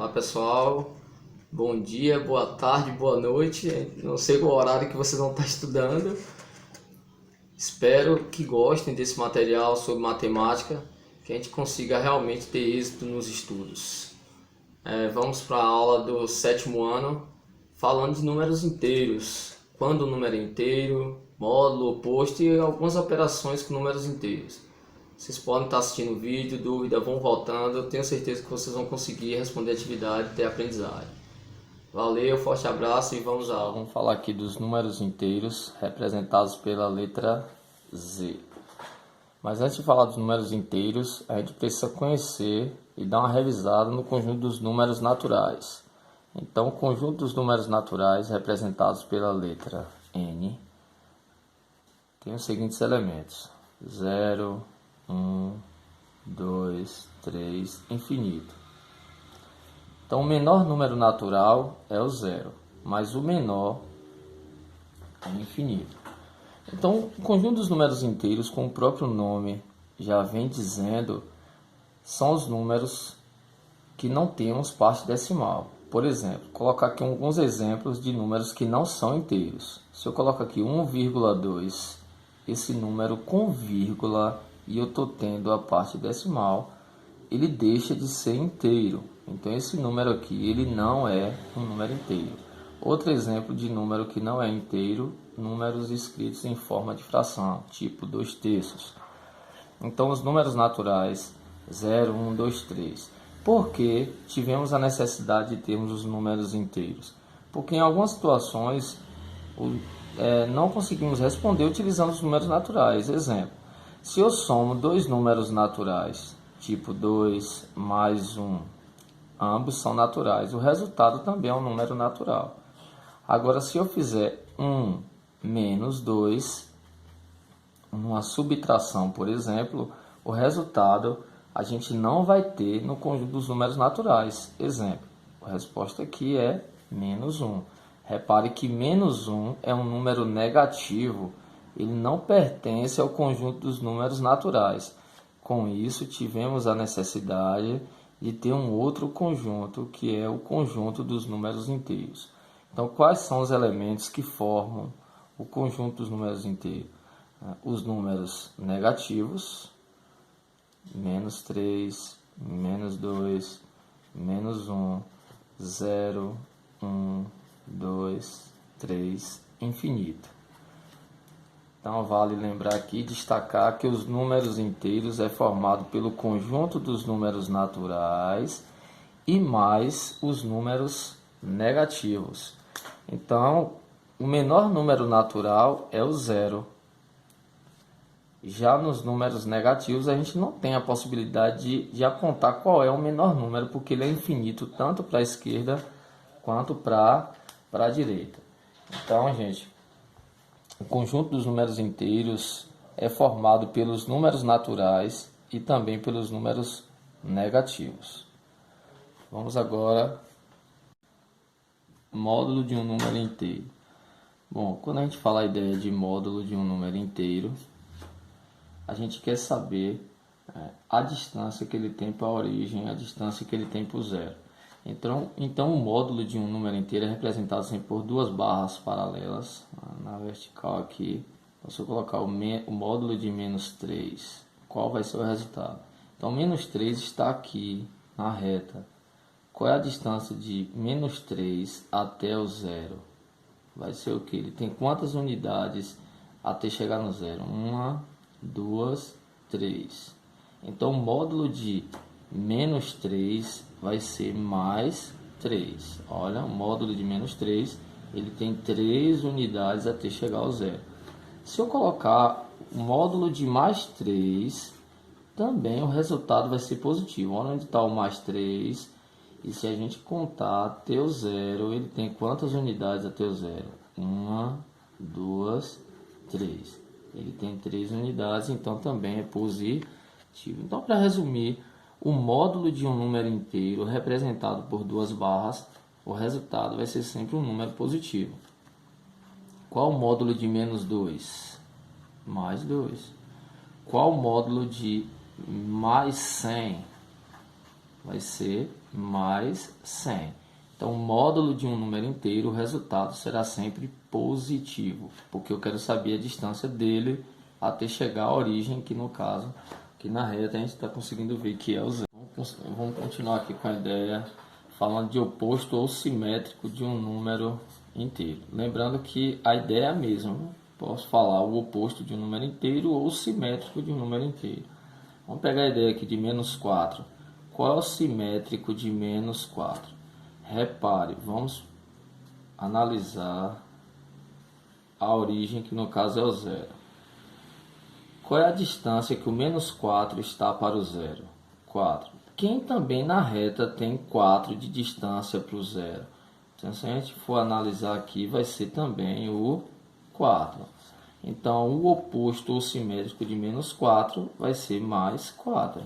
Olá pessoal, bom dia, boa tarde, boa noite. Não sei o horário que vocês vão estar estudando. Espero que gostem desse material sobre matemática, que a gente consiga realmente ter êxito nos estudos. Vamos para a aula do sétimo ano, falando de números inteiros. Quando o número é inteiro, módulo, oposto e algumas operações com números inteiros. Vocês podem estar assistindo o vídeo, dúvida, vão voltando. Eu tenho certeza que vocês vão conseguir responder a atividade e ter aprendizagem. Valeu, forte abraço e vamos lá. Vamos falar aqui dos números inteiros representados pela letra Z. Mas antes de falar dos números inteiros, a gente precisa conhecer e dar uma revisada no conjunto dos números naturais. Então, o conjunto dos números naturais representados pela letra N tem os seguintes elementos: 0, 1, 2, 3, infinito. Então, o menor número natural é o zero, mas o menor é o infinito. Então, o conjunto dos números inteiros, como o próprio nome já vem dizendo, são os números que não temos parte decimal. Por exemplo, colocar aqui alguns exemplos de números que não são inteiros. Se eu coloco aqui 1,2, esse número com vírgula e eu estou tendo a parte decimal, ele deixa de ser inteiro. Então esse número aqui, ele não é um número inteiro. Outro exemplo de número que não é inteiro, números escritos em forma de fração, tipo 2/3. Então os números naturais 0, 1, 2, 3. Por que tivemos a necessidade de termos os números inteiros? Porque em algumas situações não conseguimos responder utilizando os números naturais. Exemplo, se eu somo dois números naturais, tipo 2 mais 1, ambos são naturais, o resultado também é um número natural. Agora, se eu fizer 1 menos 2, uma subtração, por exemplo, o resultado a gente não vai ter no conjunto dos números naturais. Exemplo, a resposta aqui é menos 1. Repare que menos 1 é um número negativo, ele não pertence ao conjunto dos números naturais. Com isso, tivemos a necessidade de ter um outro conjunto, que é o conjunto dos números inteiros. Então, quais são os elementos que formam o conjunto dos números inteiros? Os números negativos, menos 3, menos 2, menos 1, 0, 1, 2, 3, infinito. Então vale lembrar aqui, destacar que os números inteiros é formado pelo conjunto dos números naturais e mais os números negativos. Então, o menor número natural é o zero. Já nos números negativos, a gente não tem a possibilidade de apontar qual é o menor número, porque ele é infinito tanto para a esquerda quanto para a direita. Então, gente, o conjunto dos números inteiros é formado pelos números naturais e também pelos números negativos. Vamos agora módulo de um número inteiro. Bom, quando a gente fala a ideia de módulo de um número inteiro, a gente quer saber a distância que ele tem para a origem, a distância que ele tem para o zero. Então, o módulo de um número inteiro é representado sempre por duas barras paralelas na vertical aqui. Então, se eu colocar o módulo de menos 3, qual vai ser o resultado? Então, menos 3 está aqui na reta. Qual é a distância de menos 3 até o zero? Vai ser o que? Ele tem quantas unidades até chegar no zero? 1, 2, 3. Então, o módulo de menos 3 vai ser mais 3. Olha, o módulo de menos 3, ele tem 3 unidades até chegar ao zero. Se eu colocar o módulo de mais 3, também o resultado vai ser positivo. Olha onde está o mais 3. E se a gente contar até o zero, ele tem quantas unidades até o zero? 1, 2, 3. Ele tem 3 unidades, então também é positivo. Então, para resumir, o módulo de um número inteiro representado por duas barras, o resultado vai ser sempre um número positivo. Qual o módulo de menos 2? Mais 2. Qual o módulo de mais 100? Vai ser mais 100. Então, o módulo de um número inteiro, o resultado será sempre positivo, porque eu quero saber a distância dele até chegar à origem, que no caso, aqui na reta, a gente está conseguindo ver que é o zero. Vamos continuar aqui com a ideia, falando de oposto ou simétrico de um número inteiro. Lembrando que a ideia é a mesma, né? Posso falar o oposto de um número inteiro ou simétrico de um número inteiro. Vamos pegar a ideia aqui de menos 4. Qual é o simétrico de menos 4? Repare, vamos analisar a origem, que no caso é o zero. Qual é a distância que o menos 4 está para o zero? 4. Quem também na reta tem 4 de distância para o zero? Então, se a gente for analisar aqui, vai ser também o 4. Então, o oposto ou simétrico de menos 4 vai ser mais 4.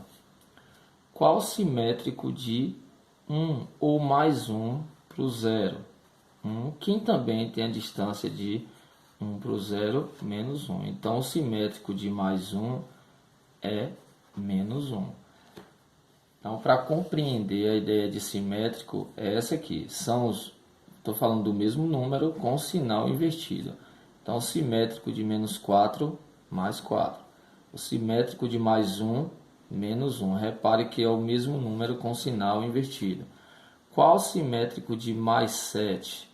Qual o simétrico de 1 ou mais 1 para o zero? 1. Quem também tem a distância de 1 para o zero, menos 1. Então, o simétrico de mais 1 é menos 1. Então, para compreender a ideia de simétrico, é essa aqui. Estou falando do mesmo número com sinal invertido. Então, o simétrico de menos 4, mais 4. O simétrico de mais 1, menos 1. Repare que é o mesmo número com sinal invertido. Qual o simétrico de mais 7?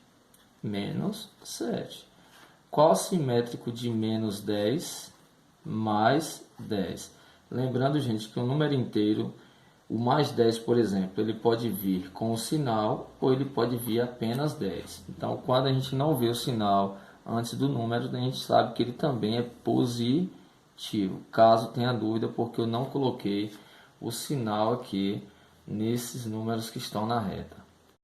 Menos 7. Qual o simétrico de menos 10? Mais 10. Lembrando, gente, que o número inteiro, o mais 10, por exemplo, ele pode vir com o sinal ou ele pode vir apenas 10. Então, quando a gente não vê o sinal antes do número, a gente sabe que ele também é positivo. Caso tenha dúvida, porque eu não coloquei o sinal aqui nesses números que estão na reta.